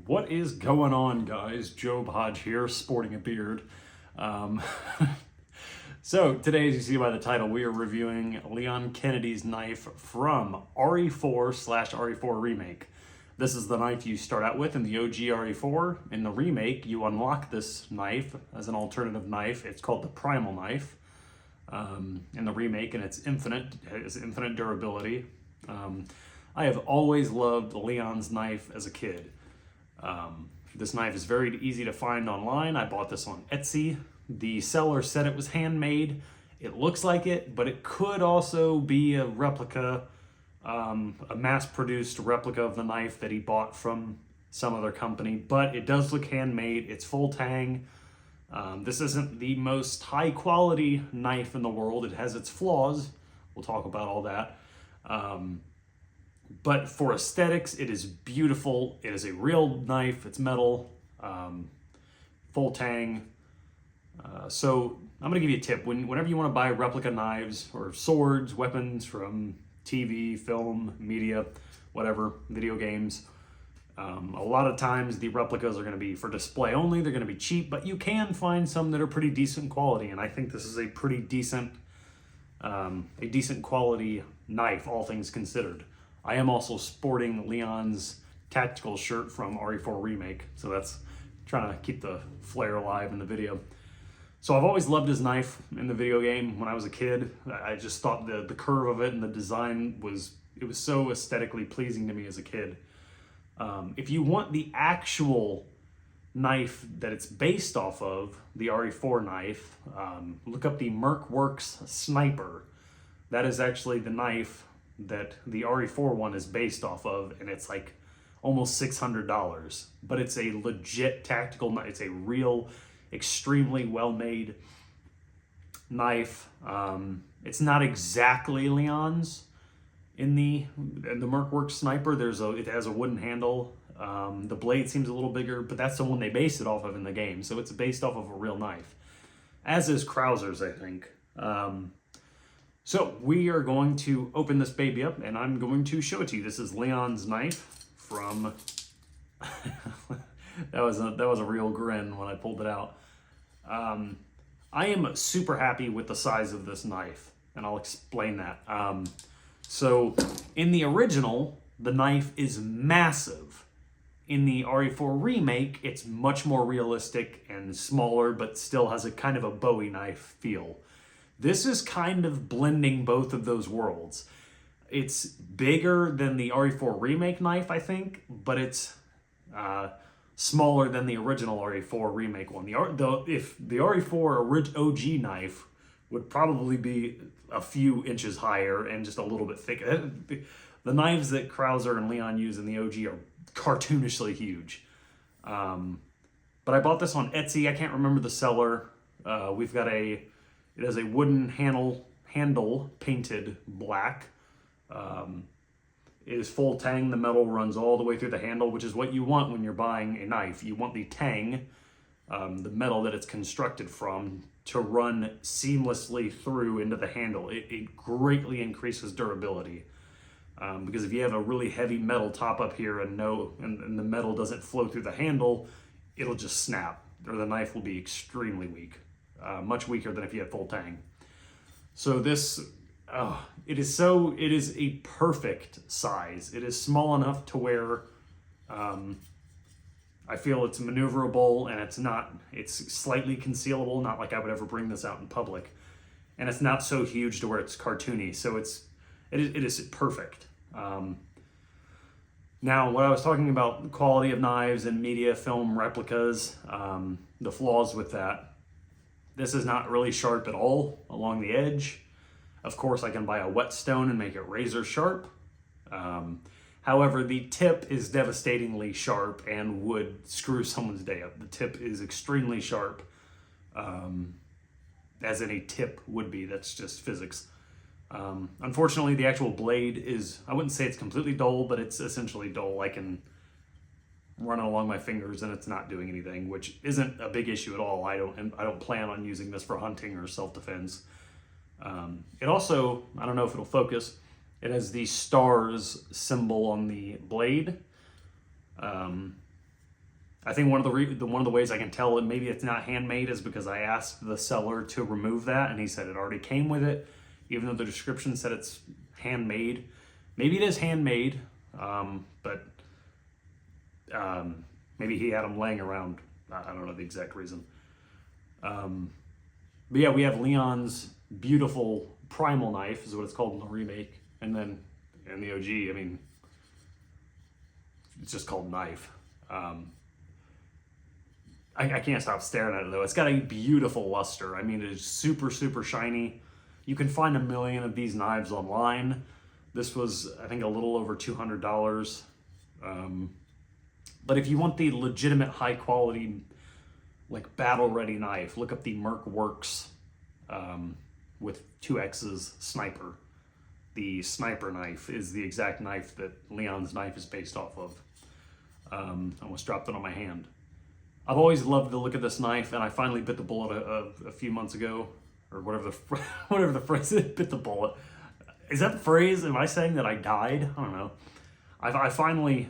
What is going on, guys? Job Hodge here, sporting a beard. Um, so today, as you see by the title, we are reviewing Leon Kennedy's knife from RE4/RE4 Remake. This is the knife you start out with in the OG RE4. In the remake, you unlock this knife as an alternative knife. It's called the Primal Knife in the remake, and it has infinite durability. I have always loved Leon's knife as a kid. This knife is very easy to find online. I bought this on Etsy. The seller said it was handmade. It looks like it, but it could also be a replica, a mass-produced replica of the knife that he bought from some other company. But it does look handmade. It's full tang. This isn't the most high-quality knife in the world. It has its flaws. We'll talk about all that. But for aesthetics, it is beautiful. It is a real knife. It's metal, full tang. So I'm going to give you a tip. Whenever you want to buy replica knives or swords, weapons from TV, film, media, whatever, video games, a lot of times the replicas are going to be for display only. They're going to be cheap, but you can find some that are pretty decent quality. And I think this is a pretty decent quality knife, all things considered. I am also sporting Leon's tactical shirt from RE4 Remake, so that's trying to keep the flair alive in the video. So I've always loved his knife in the video game. When I was a kid, I just thought the curve of it and the design was so aesthetically pleasing to me as a kid. If you want the actual knife that it's based off of, the RE4 knife, look up the Mercworks Sniper. That is actually the knife that the RE4 one is based off of, and it's like almost $600. But it's a legit tactical knife. It's a real, extremely well-made knife. It's not exactly Leon's. In the Mercworks Sniper, it has a wooden handle. The blade seems a little bigger, but that's the one they based it off of in the game. So it's based off of a real knife, as is Krauser's, I think. So we are going to open this baby up, and I'm going to show it to you. This is Leon's knife from. that was a real grin when I pulled it out. I am super happy with the size of this knife, and I'll explain that. So in the original, the knife is massive. In the RE4 remake, it's much more realistic and smaller, but still has a kind of a Bowie knife feel. This is kind of blending both of those worlds. It's bigger than the RE4 remake knife, I think, but it's smaller than the original RE4 remake one. If the RE4 OG knife would probably be a few inches higher and just a little bit thicker. The knives that Krauser and Leon use in the OG are cartoonishly huge. But I bought this on Etsy. I can't remember the seller. It has a wooden handle painted black. It is full tang. The metal runs all the way through the handle, which is what you want when you're buying a knife. You want the tang, the metal that it's constructed from, to run seamlessly through into the handle. It greatly increases durability. Because if you have a really heavy metal top up here and the metal doesn't flow through the handle, it'll just snap, or the knife will be extremely weak. Much weaker than if you had full tang. So this, it is a perfect size. It is small enough to where I feel it's maneuverable, and it's slightly concealable, not like I would ever bring this out in public. And it's not so huge to where it's cartoony, so it is perfect. Now, what I was talking about, quality of knives and media film replicas, the flaws with that. This is not really sharp at all along the edge. Of course, I can buy a whetstone and make it razor sharp. However, the tip is devastatingly sharp and would screw someone's day up. The tip is extremely sharp, as any tip would be. That's just physics. Unfortunately, the actual blade I wouldn't say it's completely dull, but it's essentially dull. I can run it along my fingers and it's not doing anything, which isn't a big issue at all. I don't plan on using this for hunting or self-defense. It also, I don't know if it'll focus, it has the stars symbol on the blade. I think one of the ways I can tell it maybe it's not handmade is because I asked the seller to remove that, and he said it already came with it, even though the description said it's handmade. Maybe it is handmade, but maybe he had them laying around. I don't know the exact reason. But yeah, we have Leon's beautiful primal knife, is what it's called in the remake, and then in the OG, I mean, it's just called knife. I can't stop staring at it though. It's got a beautiful luster. I mean, it is super, super shiny. You can find 1 million of these knives online. This was, I think, a little over $200. But if you want the legitimate high quality, like battle ready knife, look up the Merc Works with 2 X's sniper. The sniper knife is the exact knife that Leon's knife is based off of. I almost dropped it on my hand. I've always loved the look of this knife, and I finally bit the bullet a few months ago, or whatever the phrase is, bit the bullet. Is that the phrase? Am I saying that I died? I don't know. I finally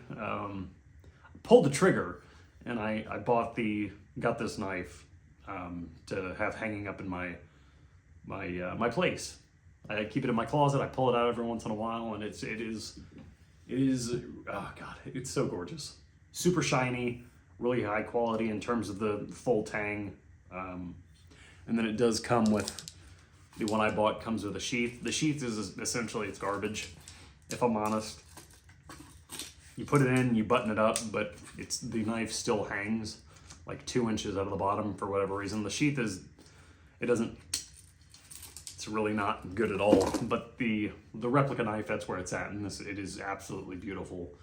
pulled the trigger, and I got this knife to have hanging up in my place. I keep it in my closet. I pull it out every once in a while, and it is oh god, it's so gorgeous, super shiny. Really high quality in terms of the full tang, and then it does come with the one I bought comes with a sheath. The sheath is essentially it's garbage, if I'm honest. You put it in, you button it up, but the knife still hangs like 2 inches out of the bottom for whatever reason. The sheath it's really not good at all. But the replica knife, that's where it's at, and it is absolutely beautiful.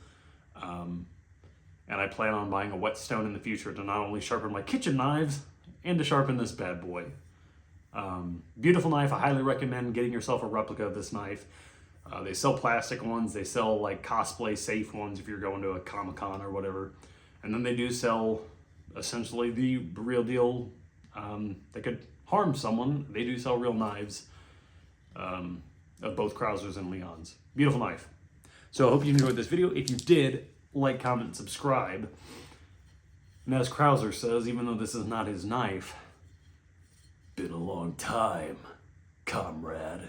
And I plan on buying a whetstone in the future to not only sharpen my kitchen knives, and to sharpen this bad boy. Beautiful knife. I highly recommend getting yourself a replica of this knife. They sell plastic ones. They sell like cosplay safe ones if you're going to a Comic-Con or whatever. And then they do sell essentially the real deal that could harm someone. They do sell real knives of both Krauser's and Leon's. Beautiful knife. So I hope you enjoyed this video. If you did, like, comment, and subscribe. And as Krauser says, even though this is not his knife, been a long time, comrade.